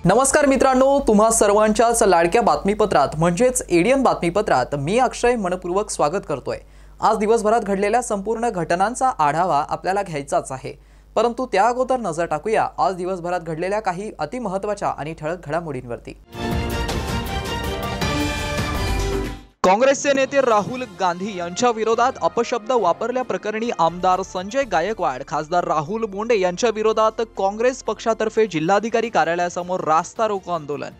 नमस्कार मित्रांनो, तुम्हा सर्वांच्याच लाडक्या बातमीपत्रात म्हणजेच एडीएन बातमीपत्रात मी अक्षय मनपूर्वक स्वागत करतोय। आज दिवसभरात घडलेल्या संपूर्ण घटनांचा आढावा आपल्याला घ्यायचाच आहे, परंतु त्या अगोदर नजर टाकूया आज दिवसभरात घडलेल्या काही अतिमहत्त्वाच्या आणि ठळक घडामोडींवरती। काँग्रेसचे नेते राहुल गांधी यांच्या विरोधात अपशब्द वापरल्याप्रकरणी आमदार संजय गायकवाड, खासदार राहुल बोंडे यांच्या विरोधात काँग्रेस पक्षातर्फे जिल्हाधिकारी कार्यालयासमोर रास्ता रोको आंदोलन।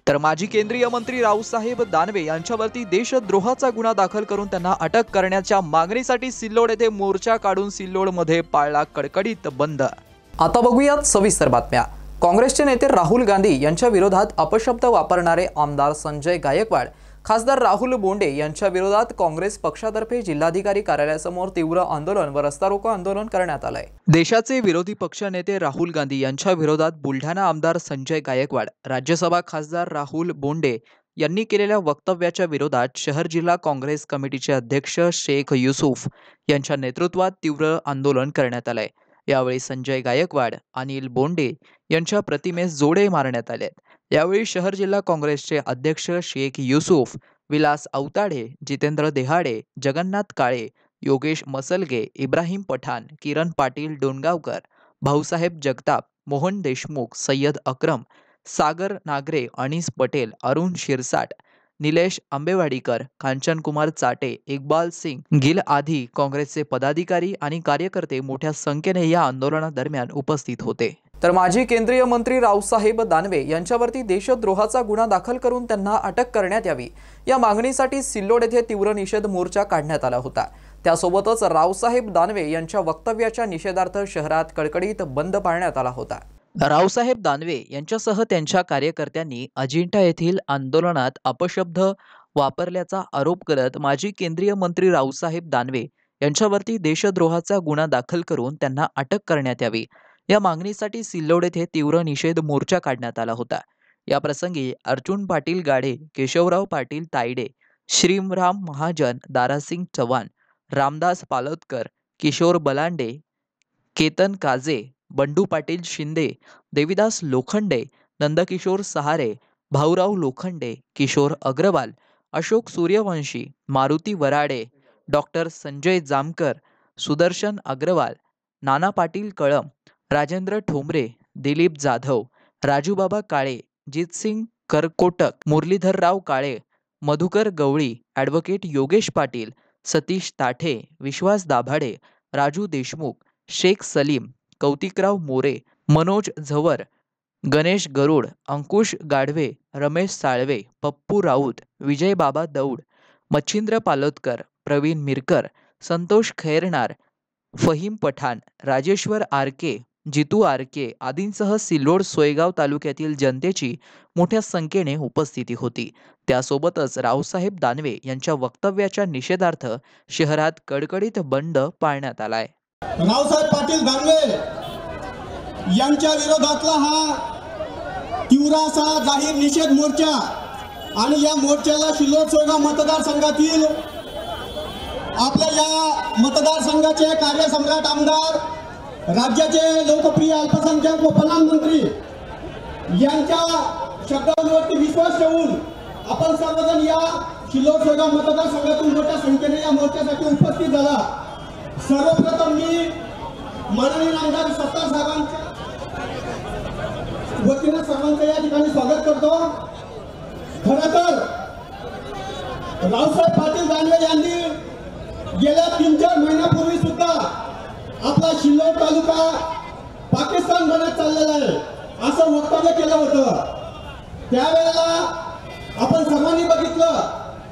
तर माजी केंद्रीय मंत्री रावसाहेब दानवे यांच्यावरती देशद्रोहाचा गुन्हा दाखल करून त्यांना अटक करण्याच्या मागणीसाठी सिल्लोड येथे मोर्चा काढून सिल्लोडमध्ये पाळला कडकडीत बंद। आता बघूयात सविस्तर बातम्या। काँग्रेसचे नेते राहुल गांधी यांच्या विरोधात अपशब्द वापरणारे आमदार संजय गायकवाड, खासदार राहुल बोंडे यांच्या विरोधात काँग्रेस पक्षातर्फे जिल्हाधिकारी कार्यालयासमोर तीव्र आंदोलन व रस्ता रोको आंदोलन करण्यात आले। देशाचे विरोधी पक्षनेते राहुल गांधी यांच्या विरोधात बुलढाणा आमदार संजय गायकवाड, राज्यसभा खासदार राहुल बोंडे यांनी केलेल्या वक्तव्याच्या विरोधात शहर जिल्हा काँग्रेस कमिटीचे अध्यक्ष शेख युसूफ यांच्या नेतृत्वात तीव्र आंदोलन करण्यात आले। यावेळी संजय गायकवाड, अनिल बोंडे यांच्या प्रतिमेस जोडे मारण्यात आले। यावेळी शहर जिल्हा काँग्रेसचे अध्यक्ष शेख युसूफ, विलास अवताडे, जितेंद्र देहाडे, जगन्नाथ काळे, योगेश मसलगे, इब्राहिम पठाण, किरण पाटील डोणगावकर, भाऊसाहेब जगताप, मोहन देशमुख, सय्यद अक्रम, सागर नागरे, अनीस पटेल, अरुण शिरसाट, निलेश आंबेवाडीकर, कांचन कुमार चाटे, इक्बाल सिंग गिल आदी काँग्रेसचे पदाधिकारी आणि कार्यकर्ते मोठ्या संख्येने या आंदोलनादरम्यान उपस्थित होते। तर माजी केंद्रीय मंत्री रावसाहेब दानवे यांच्यावरती देशद्रोहाचा गुन्हा दाखल करून त्यांना अटक करण्यात यावी या मागणीसाठी सिल्लोड येथे तीव्र निषेध मोर्चा काढण्यात आला होता। त्यासोबतच रावसाहेब दानवे यांच्या वक्तव्याच्या निषेधार्थ शहरात कडकडीत बंद पाळण्यात आला होता। रावसाहेब दानवे यांच्यासह त्यांच्या कार्यकर्त्यांनी अजिंठा येथील आंदोलनात अपशब्द वापरल्याचा आरोप करत माजी केंद्रीय मंत्री रावसाहेब दानवे यांच्यावरती देशद्रोहाचा गुन्हा दाखल करून त्यांना अटक करण्यात यावी या मागणीसाठी सिल्लोड येथे तीव्र निषेध मोर्चा काढण्यात आला होता। या प्रसंगी अर्जुन पाटील गाडे, केशवराव पाटील तायडे, श्रीमराम महाजन, दारासिंग चव्हाण, रामदास पालोदकर, किशोर बलांडे, केतन काजे, बंडू पाटील शिंदे, देविदास लोखंडे, नंदकिशोर सहारे, भाऊराव लोखंडे, किशोर अग्रवाल, अशोक सूर्यवंशी, मारुती वराडे, डॉक्टर संजय जामकर, सुदर्शन अग्रवाल, नाना पाटील कळम, राजेंद्र ठोंबरे, दिलीप जाधव, राजूबाबा काळे, जितसिंग करकोटक, मुरलीधरराव काळे, मधुकर गवळी, ॲडव्होकेट योगेश पाटील, सतीश ताठे, विश्वास दाभाडे, राजू देशमुख, शेख सलीम, कौतिकराव मोरे, मनोज झवर, गणेश गरुड, अंकुश गाढवे, रमेश साळवे, पप्पू राऊत, विजय बाबा दौड, मच्छिंद्र पालोदकर, प्रवीण मिरकर, संतोष खैरनार, फहीम पठाण, राजेश्वर आरके, जितू आरके आदींसह सिल्लोड सोयगाव तालुक्यातील जनतेची मोठ्या संख्येने उपस्थिती होती। त्यासोबतच रावसाहेब दानवे यांच्या वक्तव्याच्या निषेधार्थ शहरात कडकडीत बंद पाळण्यात आलाय। रावसाहेब पाटील दानवे यांच्या विरोधातला हा तीव्र असा जाहीर निषेध मोर्चा आणि या मोर्चाला सिल्लोड सोयगाव मतदारसंघातील आपल्या या मतदारसंघाचे कार्यसम्राट आमदार, राज्याचे लोकप्रिय अल्पसंख्याक व प्रधानमंत्री यांच्या शब्दांवरती विश्वास ठेवून आपण सर्वजण या सिल्लोड सोयगाव मतदारसंघातून मोठ्या संख्येने या मोर्चासाठी उपस्थित झाला। सर्वप्रथम मी माननीय आमदार सत्तार साहेबांच्या वतीने सर्वांचं या ठिकाणी स्वागत करतो। खरं तर रावसाहेब पाटील दानवे यांनी गेल्या 3-4 महिन्यापूर्वी सुद्धा आपला सिल्लोड तालुका पाकिस्तान बनत चाललेला आहे असं वक्तव्य केलं होतं। त्यावेळेला आपण सर्वांनी बघितलं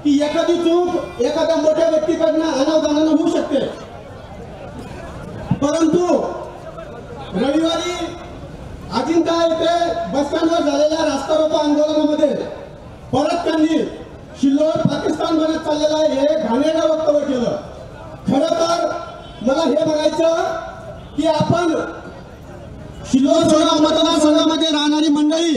की एखादी चूक एखाद्या मोठ्या व्यक्तीकडनं अनावधानाने होऊ शकते, परंतु रविवारी अजिंठा येथे बस स्टँडवर झालेल्या रास्ता रोको आंदोलनामध्ये परत त्यांनी शिल्लोड पाकिस्तान बनत चाललेलं आहे हे घाणेरडं वक्तव्य केलं. खरं तर मला हे बघायचं की आपण शिल्लोड सोळा मतदारसंघामध्ये राहणारी मंडळी,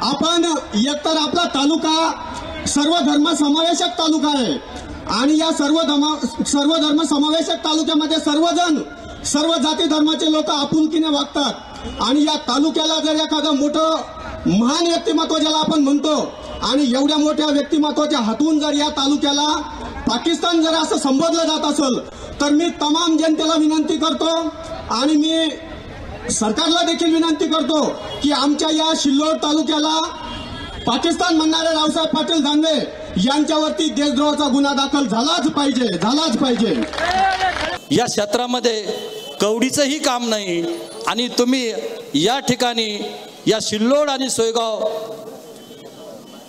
आपण एकतर आपला तालुका सर्व धर्म समावेशक तालुका आहे आणि या सर्व धर्म समावेशक तालुक्यामध्ये सर्व जाती धर्माचे लोक आपुलकीने वागतात आणि या तालुक्याला जर एखादं मोठं महान व्यक्तिमत्व ज्याला आपण म्हणतो आणि एवढ्या मोठ्या व्यक्तिमत्वाच्या हातून जर या तालुक्याला पाकिस्तान जर असं संबोधलं जात असेल तर मी तमाम जनतेला विनंती करतो आणि मी सरकारला देखील विनंती करतो की आमच्या या शिल्लोड तालुक्याला पाकिस्तान म्हणणारे रावसाहेब पाटील दानवे यांच्यावरती देशद्रोहाचा गुन्हा दाखल झालाच पाहिजे. या क्षेत्रामध्ये कवडीचंही काम नाही आणि तुम्ही या ठिकाणी या शिल्लोड आणि सोयगाव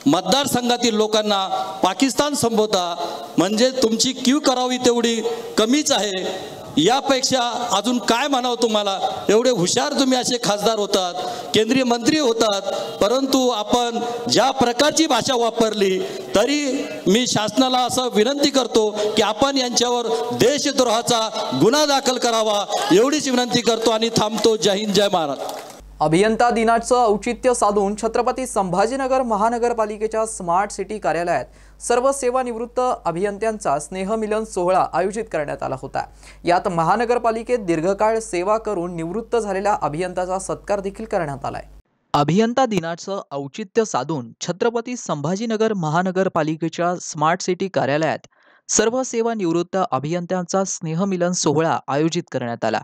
मतदारसंघातील लोकांना पाकिस्तान संबोधता म्हणजे तुमची कीव करावी तेवढी कमीच आहे. यापेक्षा अजून काय म्हणावं तुम्हाला? एवढे हुशार तुम्ही असे खासदार होतात, केंद्रीय मंत्री होतात, परंतु आपण ज्या प्रकारची भाषा वापरली तरी मी शासनाला असं विनंती करतो की आपण यांच्यावर देशद्रोहाचा गुन्हा दाखल करावा एवढीच विनंती करतो आणि थांबतो. जय हिंद, जय महाराष्ट्र. अभियंता दिनाचं औचित्य साधून छत्रपती संभाजीनगर महानगरपालिकेच्या स्मार्ट सिटी कार्यालयात सर्व सेवानिवृत्त अभियंत्यांचा स्नेहमिलन सोहळा आयोजित करण्यात आला होता. यात महानगरपालिकेत दीर्घकाळ सेवा करून निवृत्त झालेल्या अभियंत्याचा सत्कार देखील करण्यात आलाय. अभियंता दिनाचं औचित्य साधून छत्रपती संभाजीनगर महानगरपालिकेच्या स्मार्ट सिटी कार्यालयात सर्व सेवानिवृत्त अभियंत्यांचा स्नेहमिलन सोहळा आयोजित करण्यात आला.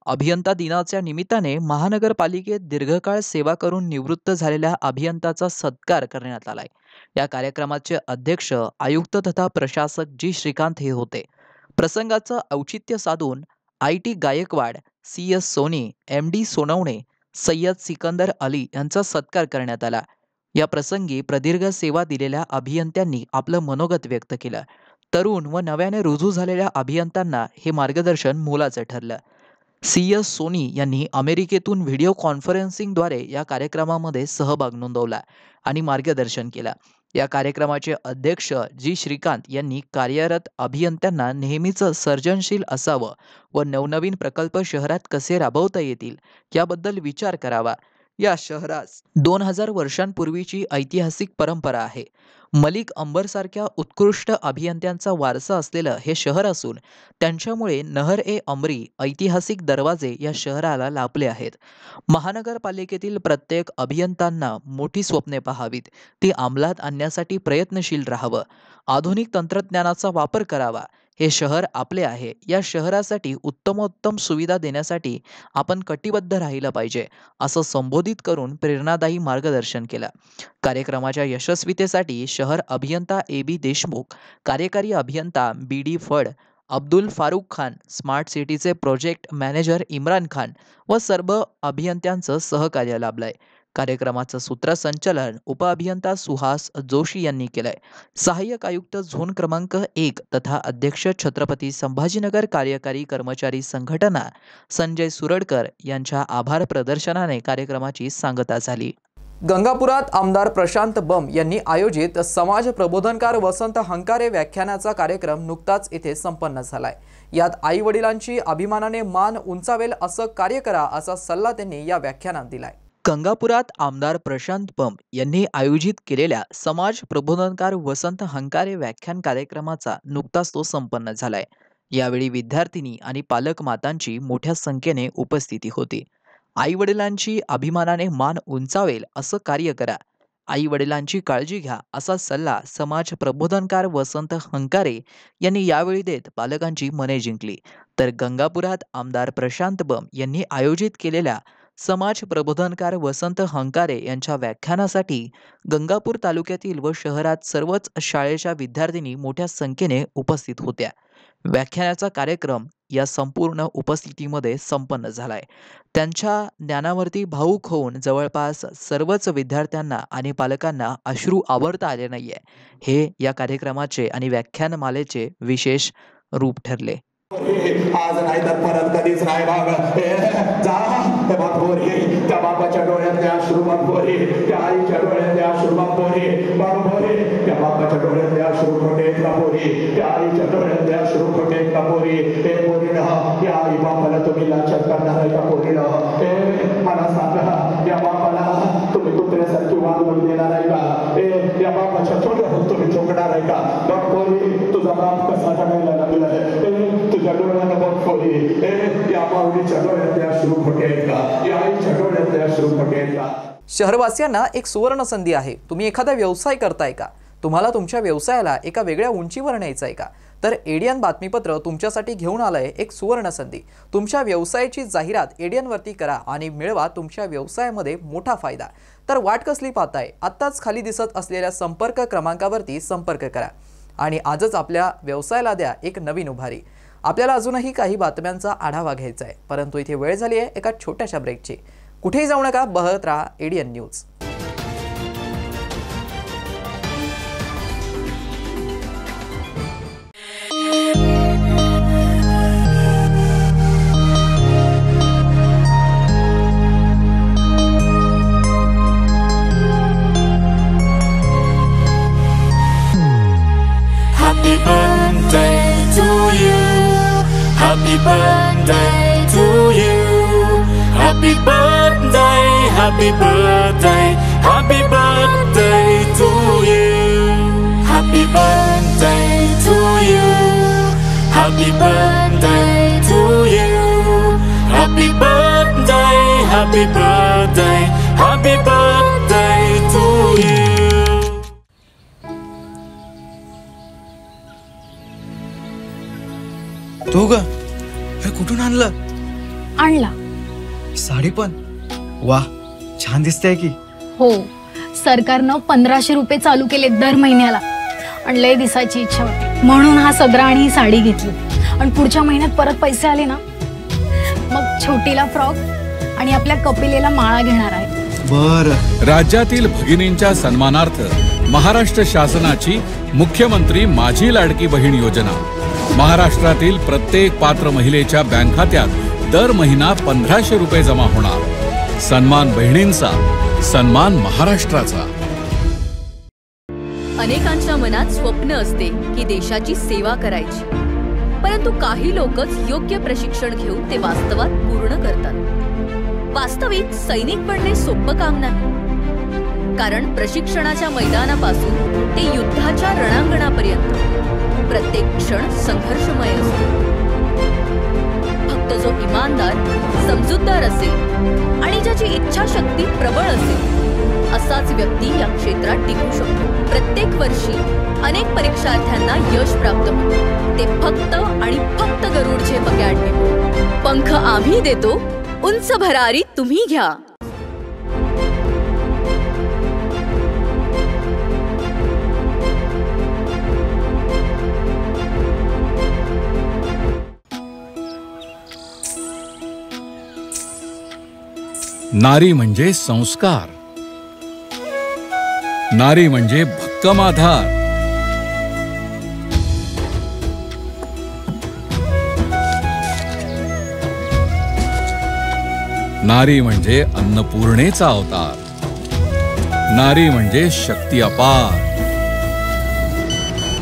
अभियंता दिनाच्या निमित्ताने महानगरपालिकेत दीर्घकाळ सेवा करून निवृत्त झालेल्या अभियंताचा सत्कार करण्यात आलाय. या कार्यक्रमाचे अध्यक्ष आयुक्त तथा प्रशासक जी श्रीकांत हे होते. प्रसंगाचं औचित्य साधून IT Gaikwad, CS Soni, MD Sonawane, Syed Sikandar Ali यांचा सत्कार करण्यात आला. या प्रसंगी प्रदीर्घ सेवा दिलेल्या अभियंत्यांनी आपलं मनोगत व्यक्त केलं. तरुण व नव्याने रुजू झालेल्या अभियंत्यांना हे मार्गदर्शन मोलाचं ठरलं. CS सोनी यांनी अमेरिकेतून व्हिडिओ कॉन्फरन्सिंगद्वारे या कार्यक्रमामध्ये सहभाग नोंदवला आणि मार्गदर्शन केला. या कार्यक्रमाचे अध्यक्ष जी श्रीकांत यांनी कार्यरत अभियंत्यांना नेहमीच सर्जनशील असावं व नवनवीन प्रकल्प शहरात कसे राबवता येतील याबद्दल विचार करावा. या शहरास 2000 वर्षांपूर्वीची ऐतिहासिक परंपरा आहे. मलिक अंबरसारख्या उत्कृष्ट अभियंत्यांचा वारसा असलेलं हे शहर असून त्यांच्यामुळे नहर-ए-अमरी ऐतिहासिक दरवाजे या शहराला लाभले आहेत. महानगरपालिकेतील प्रत्येक अभियंत्यांना मोठी स्वप्ने पाहावीत, ती अंमलात आणण्यासाठी प्रयत्नशील राहावं, आधुनिक तंत्रज्ञानाचा वापर करावा. हे शहर आपले आहे. या शहरासाठी उत्तमोत्तम सुविधा देण्यासाठी आपण कटिबद्ध राहिलं पाहिजे असं संबोधित करून प्रेरणादायी मार्गदर्शन केलं. कार्यक्रमाच्या यशस्वीतेसाठी शहर अभियंता AB देशमुख, कार्यकारी अभियंता BD फड, अब्दुल फारुख खान, स्मार्ट सिटीचे प्रोजेक्ट मॅनेजर इम्रान खान व सर्व अभियंत्यांचं सहकार्य लाभलंय. कार्यक्रमाचं सूत्रसंचालन उपअभियंता सुहास जोशी यांनी केलंय. सहाय्यक आयुक्त झोन क्रमांक 1 तथा अध्यक्ष छत्रपती संभाजीनगर कार्यकारी कर्मचारी संघटना संजय सुरडकर यांच्या आभार प्रदर्शनाने कार्यक्रमाची सांगता झाली. गंगापुरात आमदार प्रशांत बम यांनी आयोजित समाज प्रबोधनकार वसंत हंकारे व्याख्यानाचा कार्यक्रम नुकताच इथे संपन्न झालाय. यात आई वडिलांची अभिमानाने मान उंचावेल असं कार्य करा असा सल्ला त्यांनी या व्याख्यानात दिलाय. गंगापुरात आमदार प्रशांत बम यांनी आयोजित केलेल्या समाज प्रबोधनकार वसंत हंकारे व्याख्यान कार्यक्रमाचा नुकताच तो संपन्न झालाय. यावेळी विद्यार्थिनी आणि पालक मातांची मोठ्या संख्येने उपस्थिती होती. आई वडिलांची अभिमानाने मान उंचावेल असं कार्य करा, आई वडिलांची काळजी घ्या असा सल्ला समाज प्रबोधनकार वसंत हंकारे यांनी यावेळी देत पालकांची मने जिंकली. तर गंगापुरात आमदार प्रशांत बम यांनी आयोजित केलेल्या समाज प्रबोधनकार वसंत हंकारे यांच्या व्याख्यानासाठी गंगापूर तालुक्यातील व शहरात सर्वच शाळेच्या विद्यार्थिनी मोठ्या संख्येने उपस्थित होत्या. व्याख्यानाचा कार्यक्रम या संपूर्ण उपस्थितीमध्ये संपन्न झालाय. त्यांच्या ज्ञानावरती भावुक होऊन जवळपास सर्वच विद्यार्थ्यांना आणि पालकांना अश्रू आवरता आले नाहीये. हे या कार्यक्रमाचे आणि व्याख्यानमालेचे विशेष रूप ठरले. आज नाही तर परत कधीच नाही बाग जा पोरी त्या बाबाच्या डोळ्यातल्या अश्रू पोरी त्या आईच्या डोळ्यातल्या अश्रू पोरी पोरी त्या बाबाच्या डोळ्यातल्या अश्रू खोटे का पोरी त्या आईच्या डोळ्यातल्या अश्रू खोटे का पोरी हे पोरी या आई बापाला तुम्ही लाचार करणार आहे का पोरी मला सांगा या बापाला तुम्ही कुत्र्यासारखी वागवून देणार आहे का या बापाच्या डोळ्यात तुम्ही चोकणार आहे का बघ पोरी तुझा बाप कसा जगायला लागलाय तुझ्या डोळ्याला बघ पोरी या माऊलीच्या डोळ्यातल्या अश्रू खोटे आहेत का या आईच्या डोळ्यातल्या अश्रू खोटे आहेत का. शहरवासियांना एक सुवर्ण संधी आहे. तुम्ही एखादा व्यवसाय करताय का? तुम्हाला तुमच्या व्यवसायाला एका वेगळ्या उंचीवर न्यायचं आहे का? तर एडियन बातमीपत्र तुमच्यासाठी घेऊन आलंय एक सुवर्ण संधी. तुमच्या व्यवसायाची जाहिरात एडियनवरती करा आणि मिळवा तुमच्या व्यवसायामध्ये मोठा फायदा. तर वाट कसली पाहताय? आत्ताच खाली दिसत असलेल्या संपर्क क्रमांकावरती संपर्क करा आणि आजच आपल्या व्यवसायाला द्या एक नवीन उभारी. आपल्याला अजूनही काही बातम्यांचा आढावा घ्यायचा आहे, परंतु इथे वेळ झाली आहे एका छोट्याशा ब्रेकची. कुठेही जाऊ नका, बघत राहा एडियन news. Happy birthday to you. Happy birthday to you. Happy birthday, happy birthday, happy birthday to you. Happy birthday to you. Happy birthday to you. Happy birthday, happy birthday, happy birthday to you. तो ग हे कुठून आणला साडी पण वाह छान दिसते की. हो, सरकारनं 1500 रुपये चालू केले दर महिन्याला. आणि लय दिसायची इच्छा होती म्हणून हा सदरा आणि ही साडी घेतली. आणि पुढच्या महिन्यात परत पैसे आले ना मग छोटीला फ्रॉक आणि आपल्या कपिलेला माळा घेणार आहे. बर. राज्यातील भगिनींच्या सन्मानार्थ महाराष्ट्र शासनाची मुख्यमंत्री माझी लाडकी बहीण योजना. महाराष्ट्रातील प्रत्येक पात्र महिलेच्या बँक खात्यात दर महिना 1500 रुपये जमा होणार. सन्मान बहिणींचा, सन्मान महाराष्ट्राचा. अनेकांच्या मनात स्वप्न असते की देशाची सेवा करायची, परंतु काही लोकच योग्य प्रशिक्षण घेऊन ते वास्तवात पूर्ण करतात. वास्तविक सैनिक बनणे सोपं काम नाही, कारण प्रशिक्षणाच्या मैदानापासून ते युद्धाच्या रणांगणापर्यंत प्रत्येक क्षण संघर्षमय असतो. फक्त जो इमानदार, समजूतदार असेल आणि ज्याची इच्छाशक्ती प्रबळ असेल असाच व्यक्ती या क्षेत्रात टिकू शकतो. प्रत्येक वर्षी अनेक परीक्षार्थ्यांना यश प्राप्त होते, ते फक्त आणि फक्त गरुड झेप अकॅडमी. पंख आम्ही देतो, उंच भरारी तुम्ही घ्या. नारी म्हणजे संस्कार, नारी म्हणजे भक्कम आधार, नारी म्हणजे अन्नपूर्णेचा अवतार, नारी म्हणजे शक्ती अपार.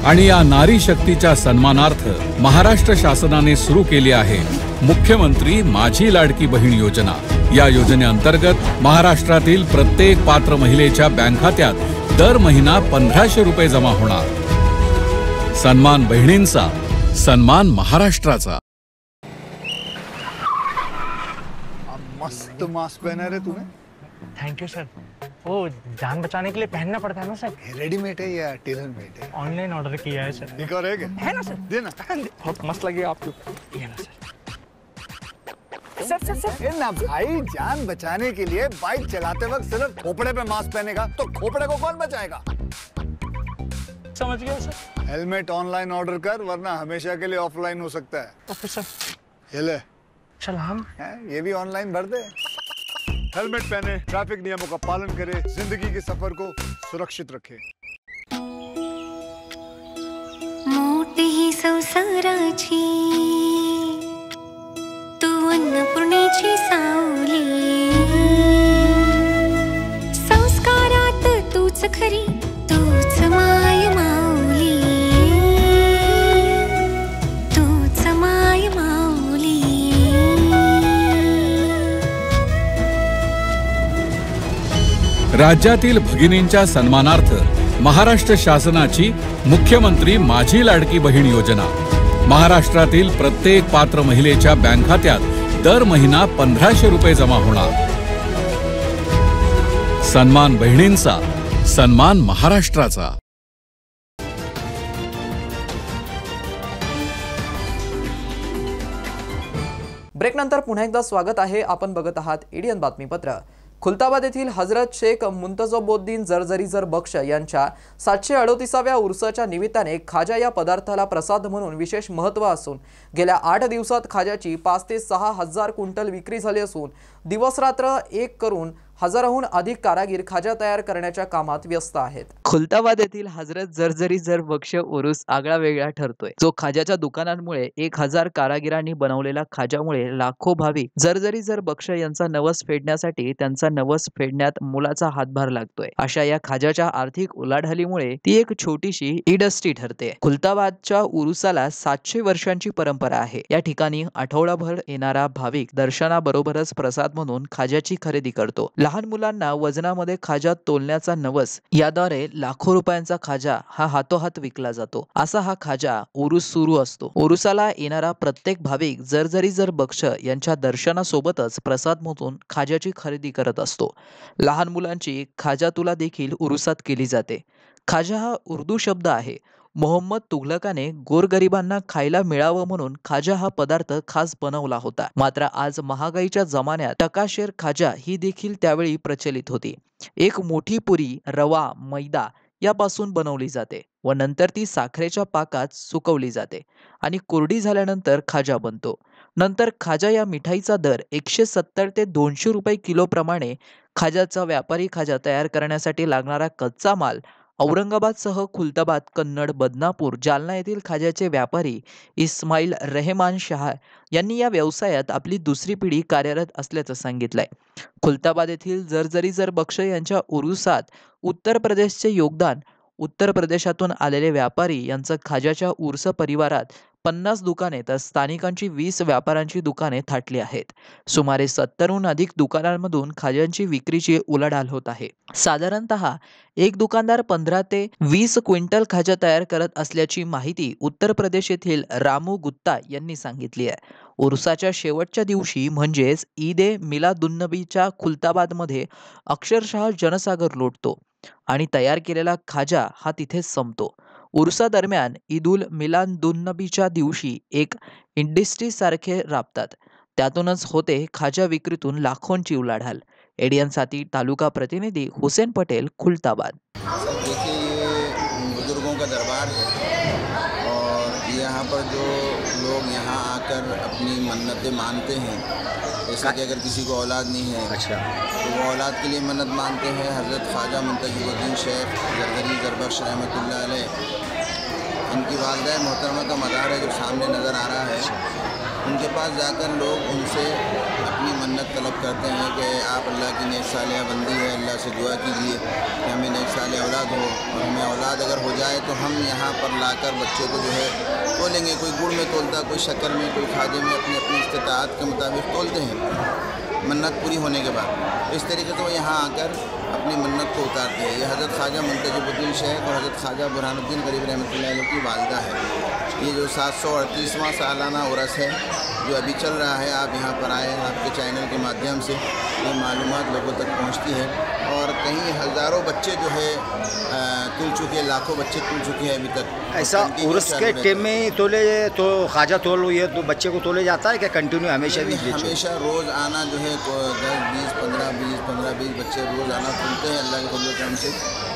आणि या नारी शक्तीच्या सन्मानार्थ महाराष्ट्र शासनाने सुरू केली आहे मुख्यमंत्री माझी लाडकी बहीण योजना. या योजनेअंतर्गत महाराष्ट्रातील प्रत्येक पात्र महिलेच्या बँक खात्यात दर महिना 1500 रुपये जमा होणार. सन्मान बहिणींचा, सन्मान महाराष्ट्राचा. मस्त मास्क पहना रे तूने. Thank you sir. वो जान बचाने के लिए पहनना पड़ता है ना सर. रेडीमेड है या टेलर मेड है? ऑनलाइन ऑर्डर किया है सर. एक और है ना सर. देना. बहुत मस्त लगे आपको. ये ना सर. सर ना भाई, जान बचाने के लिए बाइक चलाते वक्त सिर्फ खोपड़े पे मास्क पहनेगा तो खोपड़े को कौन बचाएगा? समझ गया सर. हेलमेट ऑनलाइन ऑर्डर कर, वरना हमेशा के लिए ऑफलाइन हो सकता है. Okay sir. ये ले. चल हम ये भी ऑनलाइन भर दे. हेलमेट पहने, ट्रैफिक नियमों का पालन करे, जिंदगी के सफर को सुरक्षित रखे. मोठी ही संसाराची अन्नपूर्णेची सावली, संस्कारात तूच खरी, तूच माय माऊली, तूच माय माऊली. राज्यातील भगिनींच्या सन्मानार्थ महाराष्ट्र शासनाची मुख्यमंत्री माझी लाडकी बहीण योजना. महाराष्ट्रातील प्रत्येक पात्र महिलेच्या बँक खात्यात दर महिना 1500 रुपये जमा होणार. सन्मान बहिणींचा, सन्मान महाराष्ट्राचा. ब्रेकनंतर पुन्हा एकदा स्वागत आहे. आपण बघत आहात एडियन बातमीपत्र. खुलताबाद येथील हजरत शेख मुंतजबुद्दीन जरजरीजर बक्ष यांच्या 738व्या उर्साच्या निमित्ताने खाजा या पदार्थाला प्रसाद म्हणून विशेष महत्त्व असून गेल्या 8 दिवसात खाजाची 5 ते 6 हजार क्विंटल विक्री झाली असून दिवसरात्र एक करून हजाराहून अधिक कारागीर खाजा तयार करण्याच्या कामात व्यस्त आहेत. खुलताबाद येथील हजरत जरजरीजर बक्ष उरूस आगळा वेगळा ठरतोय. जो खाजाच्या दुकानांमुळे 1000 कारागिरांनी बनवलेला खाजामुळे लाखो भाविक जरजरीजर बक्ष यांचा नवस फेडण्यासाठी त्यांचा नवस फेडण्यात मुलाचा हातभार लागतोय. अशा या खाजाच्या आर्थिक उलाढालीमुळे ती एक छोटीशी इंडस्ट्री ठरते. खुलताबादच्या उरुसाला 700 वर्षांची परंपरा आहे. या ठिकाणी आठवडाभर येणारा भाविक दर्शनाबरोबरच प्रसाद म्हणून खाजाची खरेदी करतो. लहान मुलांना वजनामध्ये खाजा तोलण्याचा नवस, याद्वारे लाखो रुपयांचा खाजा हा हातोहात विकला जातो. असा हा खाजा उरूस सुरू असतो. उरुसाला येणारा प्रत्येक भाविक जरजरीजर बक्ष यांच्या दर्शनासोबतच प्रसाद म्हणून खाजाची खरेदी करत असतो. लहान मुलांची खाजा तुला देखील उरुसात केली जाते. खाजा हा उर्दू शब्द आहे. मोहम्मद तुघलकाने गोरगरिबांना खायला मिळावं म्हणून खाजा हा पदार्थ खास बनवला होता. मात्र आज महागाईच्या जमान्यात टकाशेर खाजा ही देखील त्यावेळी प्रचलित होती. एक मोठी पुरी रवा, मैदा यापासून बनवली जाते व नंतर ती साखरेच्या पाकात सुकवली जाते आणि कोरडी झाल्यानंतर खाजा बनतो. नंतर खाजा या मिठाईचा दर 170 ते 200 रुपये किलो प्रमाणे. खाजाचा व्यापारी खाजा तयार करण्यासाठी लागणारा कच्चा माल औरंगाबादसह खुलताबाद, कन्नड, बदनापूर, जालना येथील खाजाचे व्यापारी इस्माईल रहमान शाह यांनी या व्यवसायात आपली दुसरी पिढी कार्यरत असल्याचं सांगितलंय. खुलताबाद येथील जरजरीजर बक्ष यांच्या उरुसात उत्तर प्रदेशचे योगदान. उत्तर प्रदेशातून आलेले व्यापारी यांचं खाजाच्या उर्स परिवारात 50 दुकाने तर स्थानिकांची 20 व्यापाऱ्यांची दुकाने थाटली आहेत. सुमारे 70हून अधिक दुकानांमधून खाज्यांची विक्रीची उलाढाल होत आहे. साधारणतः एक दुकानदार 15 ते 20 क्विंटल खाजा तयार करत असल्याची माहिती उत्तर प्रदेश येथील रामू गुत्ता यांनी सांगितली आहे. उर्साच्या शेवटच्या दिवशी म्हणजेच ईद ए मिलादुन्नबीच्या खुलताबादमध्ये अक्षरशः जनसागर लोटतो आणि तयार केलेला खाजा हा तिथेच संपतो. उर्सा दरम्यान ईदुल मिलादुन्नबीच्या दिवशी एक इंडस्ट्री सारखे राबतात. त्यातूनच होते खाजा विक्रीतून लाखोंची उलाढाल. एडियनसाठी तालुका प्रतिनिधी हुसेन पटेल, खुलताबाद. देखिए, ये बुजुर्गों का दरबार है और यहाँ पर जो लोग यहाँ आकर अपनी मन्नतें मानते हैं, जैसा कि अगर किसी को औलाद नहीं है, अच्छा, तो वो औलाद के लिए मन्नत मानते हैं. हज़रत ख्वाजा मुंतजबुद्दीन शेख जरजरीजर बख्श रहमतुल्लाह अलैह, इनकी वालिदा मोहतरमा का मज़ार है जो सामने नज़र आ रहा है. उनके पास जाकर लोग उनसे अपनी मन्नत तलब करते हैं कि आप अल्लाह की नेक सालिया बंदी है, अल्लाह से दुआ कीजिए कि हमें नेक सालिया औलाद हो, और हमें औलाद अगर हो जाए तो हम यहाँ पर लाकर बच्चे को जो है तोलेंगे. कोई गुड़ में तोलता, कोई शक्कर में, कोई खाजे में, अपनी अपनी इस्तिताअत के मुताबिक तोलते हैं मन्नत पूरी होने के बाद. इस तरीके से वो यहाँ आकर अपनी मन्नत को उतारते हैं. ये हज़रत ख्वाजा मुंतजबुद्दीन शेख और हज़रत ख्वाजा बुरहानुद्दीन गरीब रहमतुल्लाह अलैह की वालिदा है. ये जो 738वां सालाना उर्स है जो अभी चल रहा है, आप यहाँ पर आए, आपके चैनल के माध्यम से ये मालूमात लोगों तक पहुँचती है और कहीं हज़ारों बच्चे जो है तुल चुके, लाखों बच्चे तुल चुके हैं अभी तक. ऐसा उर्स के टाइम में तोले तो खाजा तोल ये तो बच्चे को तोले जाता है क्या कंटिन्यू हमेशा भी? हमेशा रोज़ आना जो है 10, 20, 15-20 बच्चे रोज़ आना सुनते हैं अल्लाह के फजल करम से.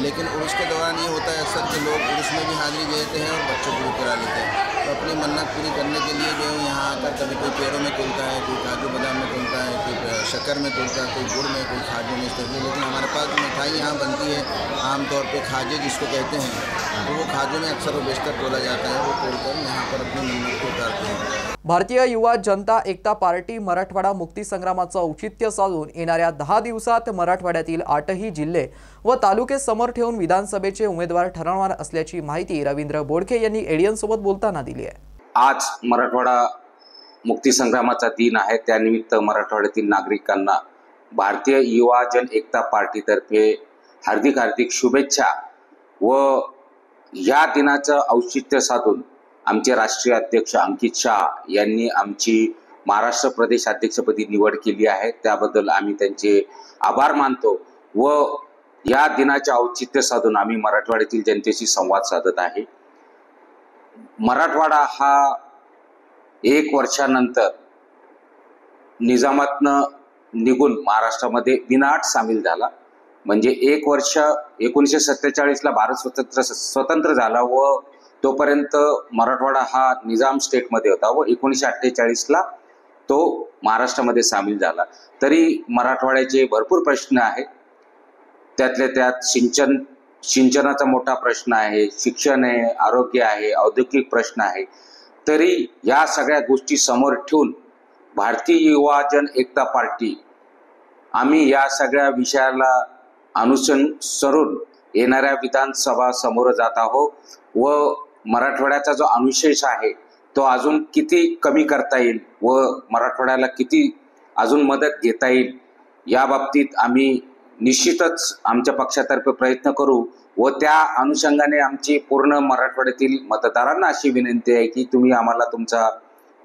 लेकिन उर्स के दौरान ये होता है अक्सर के लोग उर्स में भी हाजिरी देते हैं और बच्चों पूरी करा लेते हैं. तो अपनी मन्नत पूरी करने के लिए जो है यहाँ आकर कभी कोई पेड़ों में तोलता है, कोई काजू बादाम में तोलता है, कोई शक्कर में तोलता है, कोई गुड़ में, कोई खाजों में इस तरह. लेकिन हमारे पास मिठाई यहाँ बनती है आमतौर पे खाजे जिसको कहते हैं, तो वो खाजों में अक्सर वो बेशतर तोला जाता है, वो तोड़कर यहाँ पर अपनी मन्नत को उतारते हैं। भारतीय युवा जनता एकता पार्टी मराठवाडा मुक्ती संग्रामाचं औचित्य साधून येणाऱ्या 10 दिवसात मराठवाड्यातील 8ही जिल्हे व तालुके समोर ठेवून विधानसभेचे उमेदवार ठरवणार असल्याची माहिती रवींद्र बोडखे यांनी एडियन सोबत बोलताना दिली आहे। आज मराठवाडा मुक्ती संग्रामाचा दिन आहे, त्यानिमित्त मराठवाड्यातील नागरिकांना भारतीय युवा जन एकता पार्टीतर्फे हार्दिक शुभेच्छा व या दिनाचं औचित्य साधून आमचे राष्ट्रीय अध्यक्ष अंकित शहा यांनी आमची महाराष्ट्र प्रदेश अध्यक्षपदी निवड केली आहे, त्याबद्दल आम्ही त्यांचे आभार मानतो व या दिनाचे औचित्य साधून आम्ही मराठवाड्यातील जनतेशी संवाद साधत आहे। मराठवाडा हा 1 वर्षानंतर निजामातनं निघून महाराष्ट्रामध्ये बिनहाट सामील झाला। म्हणजे 1 वर्ष 1947ला भारत स्वतंत्र झाला व तोपर्यंत मराठवाडा हा निजाम स्टेटमध्ये होता व 1948ला तो महाराष्ट्रामध्ये सामील झाला। तरी मराठवाड्याचे भरपूर प्रश्न आहेत, त्यातल्या त्यात सिंचनाचा मोठा प्रश्न आहे, शिक्षण आहे, आरोग्य आहे, औद्योगिक प्रश्न आहे। तरी या सगळ्या गोष्टी समोर ठेवून भारतीय युवा जन एकता पार्टी आम्ही या सगळ्या विषयाला अनुसरून येणाऱ्या विधानसभा समोर जात आहोत व मराठवाड्याचा जो अनुशेष आहे तो अजून किती कमी करता येईल व मराठवाड्याला किती अजून मदत घेता येईल या बाबतीत आम्ही निश्चितच आमच्या पक्षातर्फे प्रयत्न करू व त्या अनुषंगाने आमची पूर्ण मराठवाड्यातील मतदारांना अशी विनंती आहे की तुम्ही आम्हाला तुमचा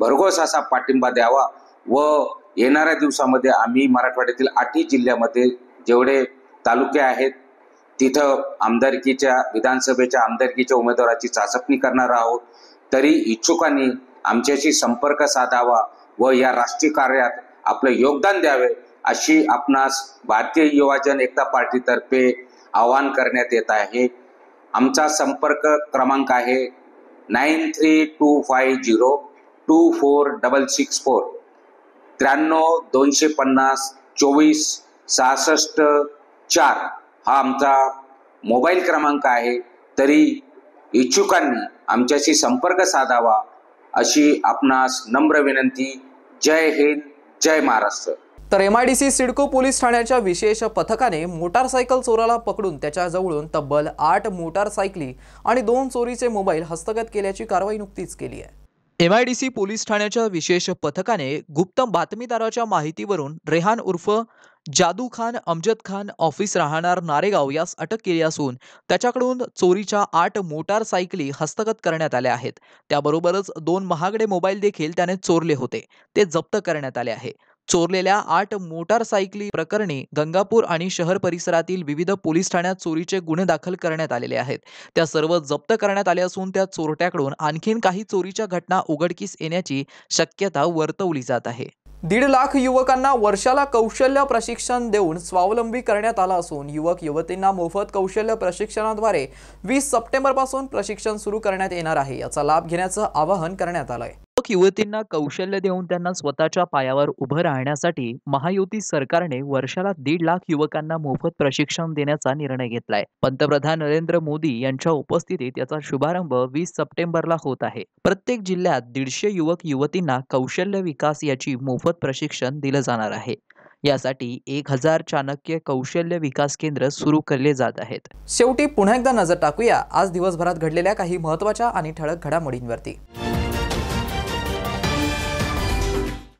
भरघोस असा पाठिंबा द्यावा व येणाऱ्या दिवसामध्ये आम्ही मराठवाड्यातील 8ही जिल्ह्यामध्ये जेवढे तालुके आहेत तिथं आमदारकीच्या विधानसभेच्या आमदारकीच्या उमेदवाराची चाचपणी करणार आहोत। तरी इच्छुकांनी आमच्याशी संपर्क साधावा व या राष्ट्रीय कार्यात आपले योगदान द्यावे अशी आपणास भारतीय युवा जन एकता पार्टीतर्फे आवाहन करण्यात येत आहे। आमचा संपर्क क्रमांक आहे 9325024664 93 250 24 66 4 हा आमचा मोबाईल क्रमांक आहे। तरी इच्छुकांनी आमच्याशी संपर्क साधावा अशी आपणास नम्र विनंती। जय हिंद, जय महाराष्ट्र। तर MIDC सिडको पोलीस ठाण्याच्या विशेष पथकाने मोटारसायकल चोराला पकडून त्याच्या जवळून तब्बल 8 मोटारसायकली आणि 2 चोरीचे मोबाईल हस्तगत केल्याची कारवाई नुकतीच केली आहे। MIDC पोलीस ठाण्याच्या विशेष पथकाने गुप्त बातमीदाराच्या माहितीवरून रेहान उर्फ जादू खान अमजद खान ऑफिस राहणार नारेगाव यास अटक केली असून त्याच्याकडून चोरीच्या 8 मोटारसायकली हस्तगत करण्यात आल्या आहेत। त्याबरोबरच 2 महागडे मोबाईल देखील त्याने चोरले होते, ते जप्त करण्यात आले आहे। चोरलेल्या 8 मोटारसायकली प्रकरणी गंगापूर आणि शहर परिसरातील विविध पोलीस ठाण्यात चोरीचे गुन्हे दाखल करण्यात आलेले आहेत। त्या सर्व जप्त करण्यात आले असून त्या चोरट्याकडून आणखीन काही चोरीच्या घटना उघडकीस येण्याची शक्यता वर्तवली जात आहे। 1.5 लाख युवकांना वर्षाला कौशल्य प्रशिक्षण देऊन स्वावलंबी करण्यात आला असून युवक युवतींना मोफत कौशल्य प्रशिक्षणाद्वारे 20 सप्टेंबरपासून प्रशिक्षण सुरू करण्यात येणार आहे। याचा लाभ घेण्याचं आवाहन करण्यात आलं आहे। युवतींना कौशल्य देऊन त्यांना स्वतःच्या पायावर उभं राहण्यासाठी महायुती सरकारने वर्षाला 1.5 लाख युवकांना मोफत प्रशिक्षण देण्याचा निर्णय घेतलाय। पंतप्रधान नरेंद्र मोदी यांच्या उपस्थितीत याचा शुभारंभ 20 सप्टेंबरला होत आहे। प्रत्येक जिल्ह्यात 150 युवक युवतींना कौशल्य विकास याची मोफत प्रशिक्षण दिलं जाणार आहे। यासाठी 1000 चाणक्य कौशल्य विकास केंद्र सुरू केले जात आहेत। शेवटी पुन्हा एकदा नजर टाकूया आज दिवसभरात घडलेल्या काही महत्त्वाच्या आणि ठळक घडामोडींवरती।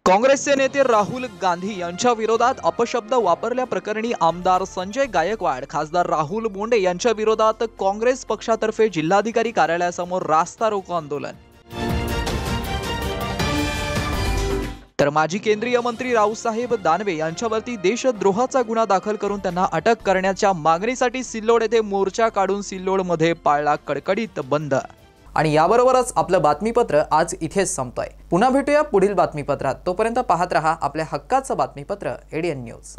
काँग्रेसचे नेते राहुल गांधी यांच्या विरोधात अपशब्द वापरल्याप्रकरणी आमदार संजय गायकवाड, खासदार राहुल बोंडे यांच्या विरोधात काँग्रेस पक्षातर्फे जिल्हाधिकारी कार्यालयासमोर रास्ता रोको आंदोलन। तर माजी केंद्रीय मंत्री रावसाहेब दानवे यांच्यावरती देशद्रोहाचा गुन्हा दाखल करून त्यांना अटक करण्याच्या मागणीसाठी सिल्लोड येथे मोर्चा काढून सिल्लोडमध्ये पाळला कडकडीत बंद। आणि याबरोबरच आपलं बातमीपत्र आज इथेच संपतोय। पुन्हा भेटूया पुढील बातमीपत्रात। तोपर्यंत पाहत रहा आपल्या हक्काचं बातमीपत्र एडियन न्यूज।